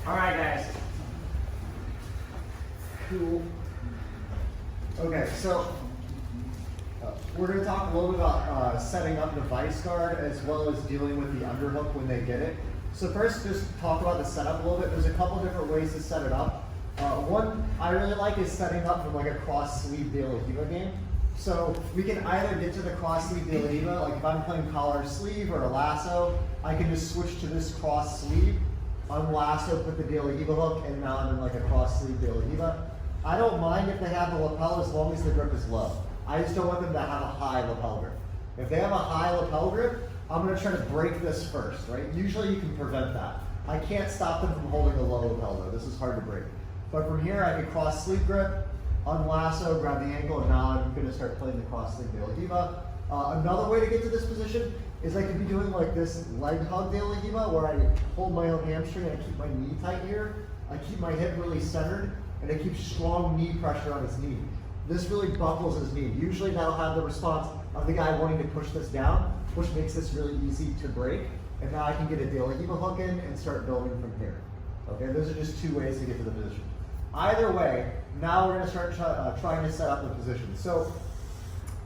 All right, guys. Cool. Okay, so we're going to talk a little bit about setting up the vice guard as well as dealing with the underhook when they get it. So first, just talk about the setup a little bit. There's a couple different ways to set it up. One I really like is setting up from like a cross sleeve de la Riva game. So we can either get to the cross sleeve de la Riva, like if I'm playing collar sleeve or a lasso, I can just switch to this cross sleeve, unlasso, put the de la Riva hook, and now I'm in like a cross sleeve de la Riva. I don't mind if they have the lapel as long as the grip is low. I just don't want them to have a high lapel grip. If they have a high lapel grip, I'm going to try to break this first, right? Usually you can prevent that. I can't stop them from holding a low lapel though. This is hard to break. But from here, I can cross sleeve grip, unlasso, grab the ankle, and now I'm going to start playing the cross sleeve de la Riva. Another way to get to this position is I could be doing like this leg hug de la Riva where I hold my own hamstring and I keep my knee tight here. I keep my hip really centered and I keep strong knee pressure on his knee. This really buckles his knee. Usually that'll have the response of the guy wanting to push this down, which makes this really easy to break. And now I can get a de la Riva hook in and start building from here. Okay, those are just two ways to get to the position. Either way, now we're going to start trying to set up the position. So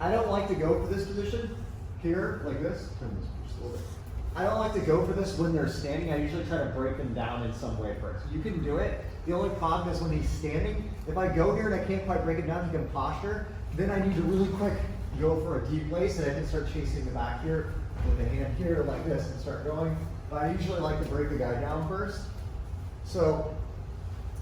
I don't like to go for this position here, like this. Turn this just a little bit. I don't like to go for this when they're standing. I usually try to break them down in some way first. You can do it. The only problem is when he's standing. If I go here and I can't quite break it down, he can posture. Then I need to really quick go for a deep place and I can start chasing the back here with the hand here like this and start going. But I usually like to break the guy down first. So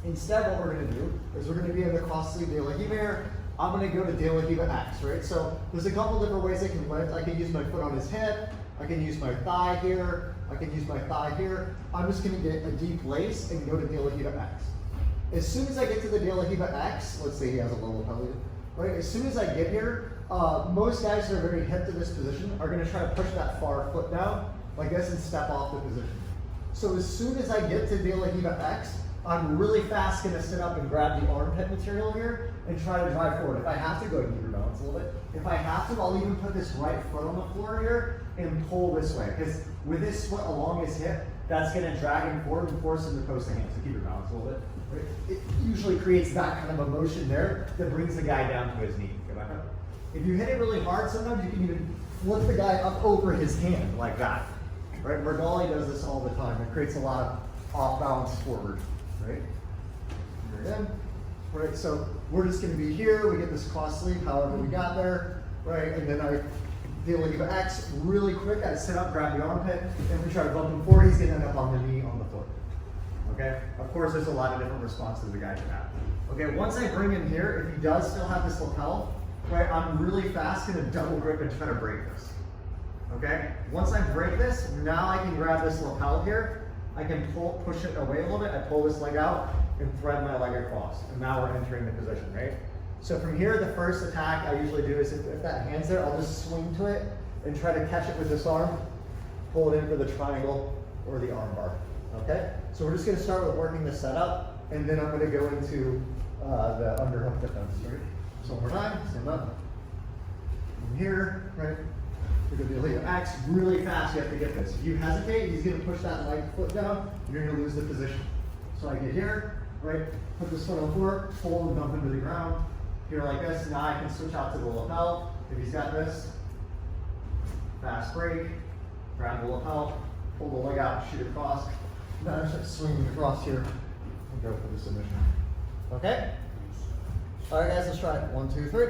instead, what we're going to do is we're going to be in the cross sleeve de la Riva here. I'm going to go to de la Riva-X, right? So there's a couple different ways I can land. I can use my foot on his hip. I can use my thigh here. I can use my thigh here. I'm just going to get a deep lace and go to de la Riva-X. As soon as I get to the de la Riva-X, let's say he has a low lapel, right? As soon as I get here, most guys that are very hip to this position are going to try to push that far foot down like this and step off the position. So as soon as I get to de la Riva-X, I'm really fast going to sit up and grab the armpit material here and try to drive forward. If I have to, go to your balance a little bit. If I have to, I'll even put this right foot on the floor here and pull this way. Because with his foot along his hip, that's going to drag him forward and force him to post the hand. So keep your balance a little bit. It usually creates that kind of a motion there that brings the guy down to his knee. Go back up. If you hit it really hard, sometimes you can even flip the guy up over his hand like that. Right? Mergali does this all the time. It creates a lot of off balance forward. Right? Right, so we're just going to be here. We get this cross sleeve, however we got there, right? And then I de la Riva-X really quick. I sit up, grab the armpit, and we try to bump him forward. He's going to end up on the knee on the foot. Okay? Of course, there's a lot of different responses the guy can have. Okay, once I bring him here, if he does still have this lapel, right, I'm really fast going to double grip and try to break this. Okay? Once I break this, now I can grab this lapel here. I can push it away a little bit. I pull this leg out and thread my leg across. And now we're entering the position, right? So from here, the first attack I usually do is if that hand's there, I'll just swing to it and try to catch it with this arm, pull it in for the triangle or the arm bar, okay? So we're just gonna start with working the setup, and then I'm gonna go into the underhook defense, right? So one more time, stand up. From here, right? We're going to do a X really fast. You have to get this. If you hesitate, he's going to push that right foot down. You're going to lose the position. So I get here, right? Put this foot on the floor, pull and dump into the ground. Here like this. Now I can switch out to the lapel. If he's got this, fast break, grab the lapel, pull the leg out, shoot across. Now I start swinging across here and go for the submission. Okay? All right, guys, let's try it. 1, 2, 3.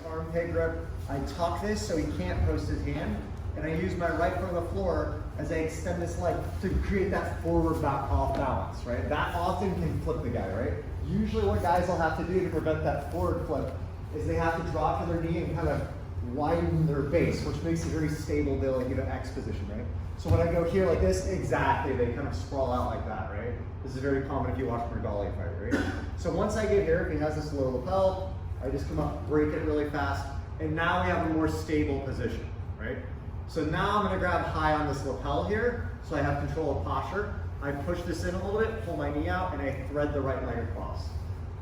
Armpit grip. I tuck this so he can't post his hand, and I use my right foot on the floor as I extend this leg to create that forward back off balance, right? That often can flip the guy, right? Usually what guys will have to do to prevent that forward flip is they have to drop to their knee and kind of widen their base, which makes a very stable de la Riva-X position, right? So when I go here like this, exactly, they kind of sprawl out like that, right? This is very common if you watch Mergali fight, right? So once I get here, if he has this low lapel, I I just come up, break it really fast, and now we have a more stable position, right? So now I'm gonna grab high on this lapel here, so I have control of posture. I push this in a little bit, pull my knee out, and I thread the right leg across.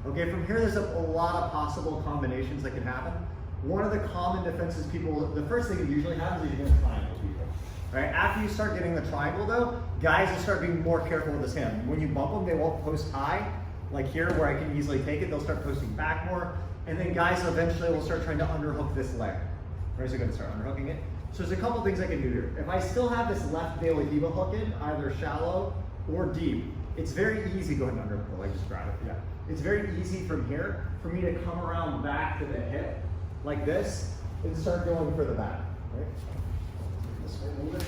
Okay, from here there's a lot of possible combinations that can happen. One of the common defenses people, the first thing you usually have is you're gonna triangle people. Right? After you start getting the triangle though, guys will start being more careful with this hand. When you bump them, they won't post high, like here where I can easily take it, they'll start posting back more, and then guys eventually will start trying to underhook this leg. Right, so you're gonna start underhooking it. So there's a couple things I can do here. If I still have this left De La Riva hook in, either shallow or deep, it's very easy, go ahead and underhook the leg, just grab it, yeah. It's very easy from here for me to come around back to the hip, like this, and start going for the back, right? This way a little bit.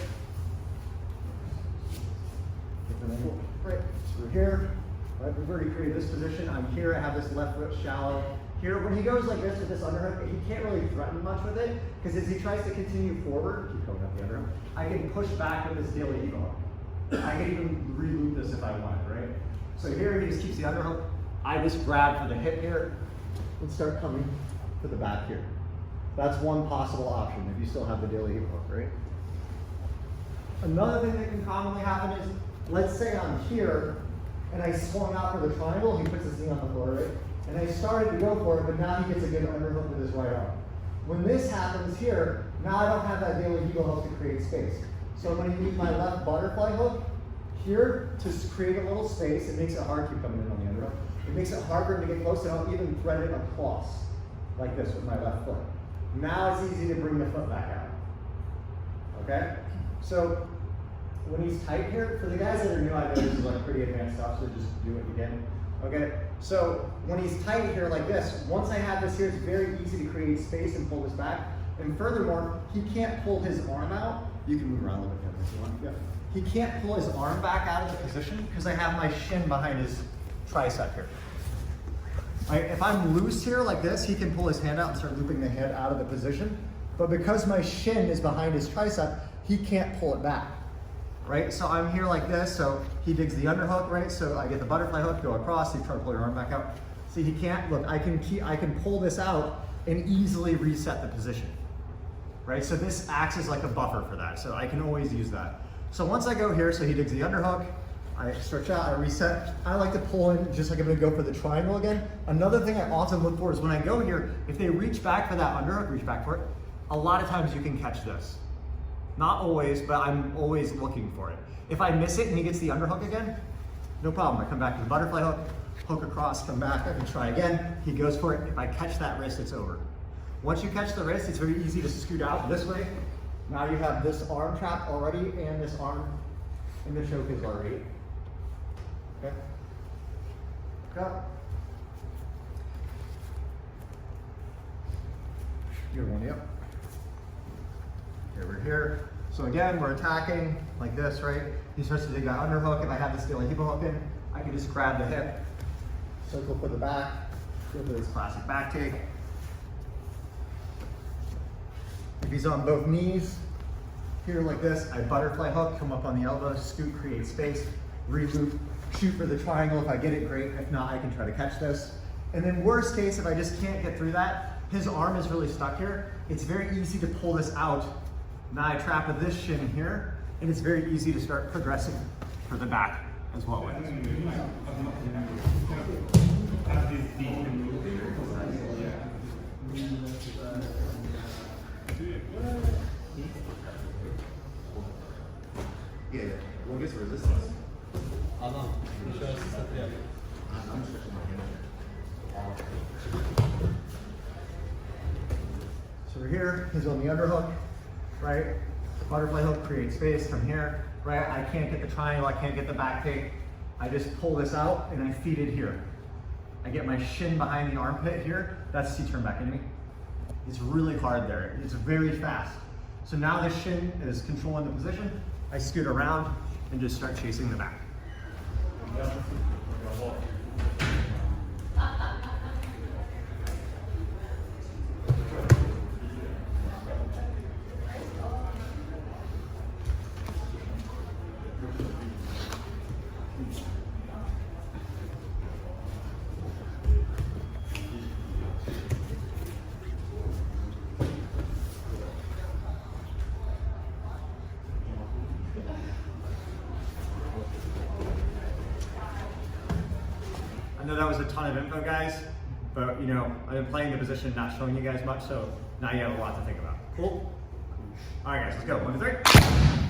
Right, so we're here, right? We've already created this position. I'm here, I have this left foot shallow. Here, when he goes like this with this underhook, he can't really threaten much with it, because as he tries to continue forward, keep going up the underhook, I can push back with this De La Riva hook. I can even re-loop this if I want, right? So here he just keeps the underhook. I just grab for the hip here and start coming to the back here. That's one possible option if you still have the De La Riva hook, right? Another thing that can commonly happen is, let's say I'm here and I swung out for the triangle, he puts his knee on the floor, right? And I started to go for it, but now he gets a good underhook with his right arm. When this happens here, now I don't have that De La Riva hook to create space. So I'm going to use my left butterfly hook here to create a little space. It makes it hard, keep coming in on the underhook. It makes it hard for him to get close, and I'll even thread it across, like this with my left foot. Now it's easy to bring the foot back out. Okay? So when he's tight here, for the guys that are new, I know this is like pretty advanced stuff, so just do it again. Okay? So when he's tight here like this, once I have this here, it's very easy to create space and pull this back. And furthermore, he can't pull his arm out. You can move around a little bit if you want. Yeah. He can't pull his arm back out of the position because I have my shin behind his tricep here. If I'm loose here like this, he can pull his hand out and start looping the head out of the position. But because my shin is behind his tricep, he can't pull it back. Right? So I'm here like this, so he digs the underhook, right? So I get the butterfly hook, go across, you try to pull your arm back out. See, he can't, look, I can pull this out and easily reset the position. Right? So this acts as like a buffer for that. So I can always use that. So once I go here, so he digs the underhook, I stretch out, I reset. I like to pull in just like I'm gonna go for the triangle again. Another thing I often look for is when I go here, if they reach back for that underhook, reach back for it, a lot of times you can catch this. Not always, but I'm always looking for it. If I miss it and he gets the underhook again, no problem. I come back to the butterfly hook, hook across, come back, I can try again. He goes for it. If I catch that wrist, it's over. Once you catch the wrist, it's very easy to scoot out this way. Now you have this arm trap already and this arm in the choke is already. Okay. Go. You're one, yep. Okay, we're here. So again, we're attacking like this, right? He's supposed to dig that underhook. If I have this De La Riva hook in, I can just grab the hip, circle for the back, go for this classic back take. If he's on both knees, here like this, I butterfly hook, come up on the elbow, scoot, create space, re-loop, shoot for the triangle. If I get it, great. If not, I can try to catch this. And then worst case, if I just can't get through that, his arm is really stuck here. It's very easy to pull this out. Now I trap with this shin here, and it's very easy to start progressing for the back as well. Yeah, what is resistance? I'm stretching my hand. So we're here, he's on the underhook, right? Butterfly hook creates space from here, right? I can't get the triangle, I can't get the back take. I just pull this out and I feed it here. I get my shin behind the armpit here. That's C-turn back into me. It's really hard there. It's very fast. So now the shin is controlling the position. I scoot around and just start chasing the back. know that was a ton of info, guys, but you know, I've been playing the position, not showing you guys much, so now you have a lot to think about. Cool? All right, guys, let's go. 1, 2, 3.